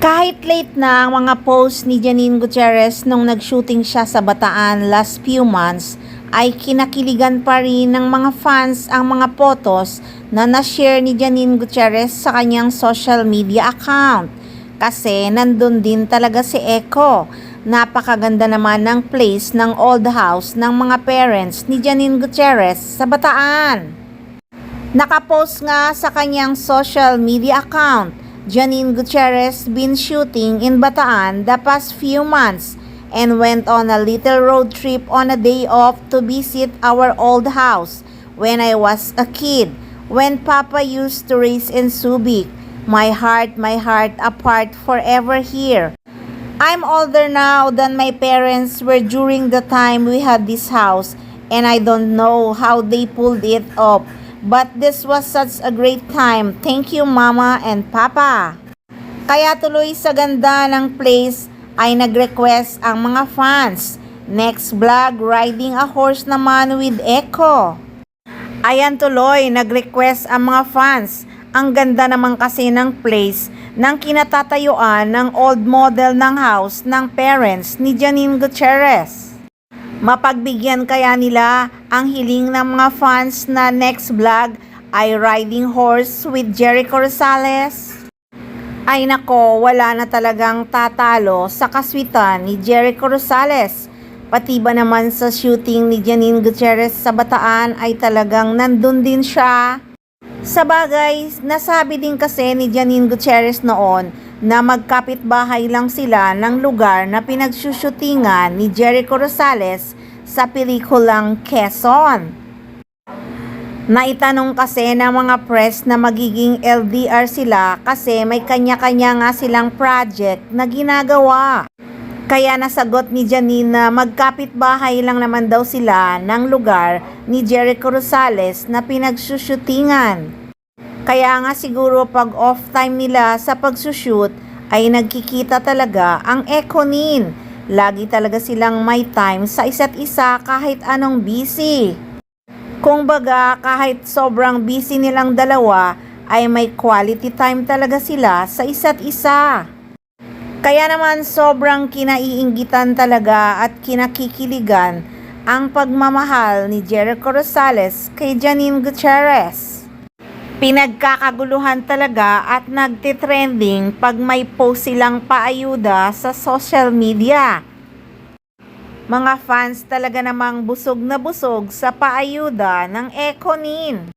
Kahit late na ang mga post ni Janine Gutierrez nung nag-shooting siya sa Bataan last few months, ay kinakiligan pa rin ng mga fans ang mga photos na na-share ni Janine Gutierrez sa kanyang social media account. Kasi nandun din talaga si Echo. Napakaganda naman ng place ng old house ng mga parents ni Janine Gutierrez sa Bataan. Nakapost nga sa kanyang social media account, Janine Gutierrez been shooting in Bataan the past few months and went on a little road trip on a day off to visit our old house when I was a kid, when Papa used to race in Subic. My heart apart forever here. I'm older now than my parents were during the time we had this house, and I don't know how they pulled it off. But this was such a great time. Thank you, Mama and Papa. Kaya tuloy sa ganda ng place ay nag-request ang mga fans. Next vlog, riding a horse naman with Echo. Ayan tuloy, nag-request ang mga fans. Ang ganda naman kasi ng place ng kinatatayuan ng old model ng house ng parents ni Janine Gutierrez. Mapagbigyan kaya nila ang hiling ng mga fans na next vlog ay riding horse with Jericho Rosales? Ay nako, wala na talagang tatalo sa kaswitan ni Jericho Rosales. Pati ba naman sa shooting ni Janine Gutierrez sa Bataan ay talagang nandun din siya. Sa bagay, nasabi din kasi ni Janine Gutierrez noon na magkapit-bahay lang sila ng lugar na pinagsushootingan ni Jericho Rosales sa pelikulang Quezon. Naitanong kasi ng mga press na magiging LDR sila kasi may kanya-kanya nga silang project na ginagawa. Kaya nasagot ni Janine na magkapit-bahay lang naman daw sila ng lugar ni Jericho Rosales na pinagsushootingan. Kaya nga siguro pag off time nila sa pagsushoot ay nagkikita talaga ang Econin. Lagi talaga silang may time sa isa't isa kahit anong busy. Kung baga kahit sobrang busy nilang dalawa ay may quality time talaga sila sa isa't isa. Kaya naman sobrang kinaiinggitan talaga at kinakikiligan ang pagmamahal ni Jericho Rosales kay Janine Gutierrez. Pinagkakaguluhan talaga at nagtitrending pag may post silang paayuda sa social media. Mga fans talaga namang busog na busog sa paayuda ng Econin.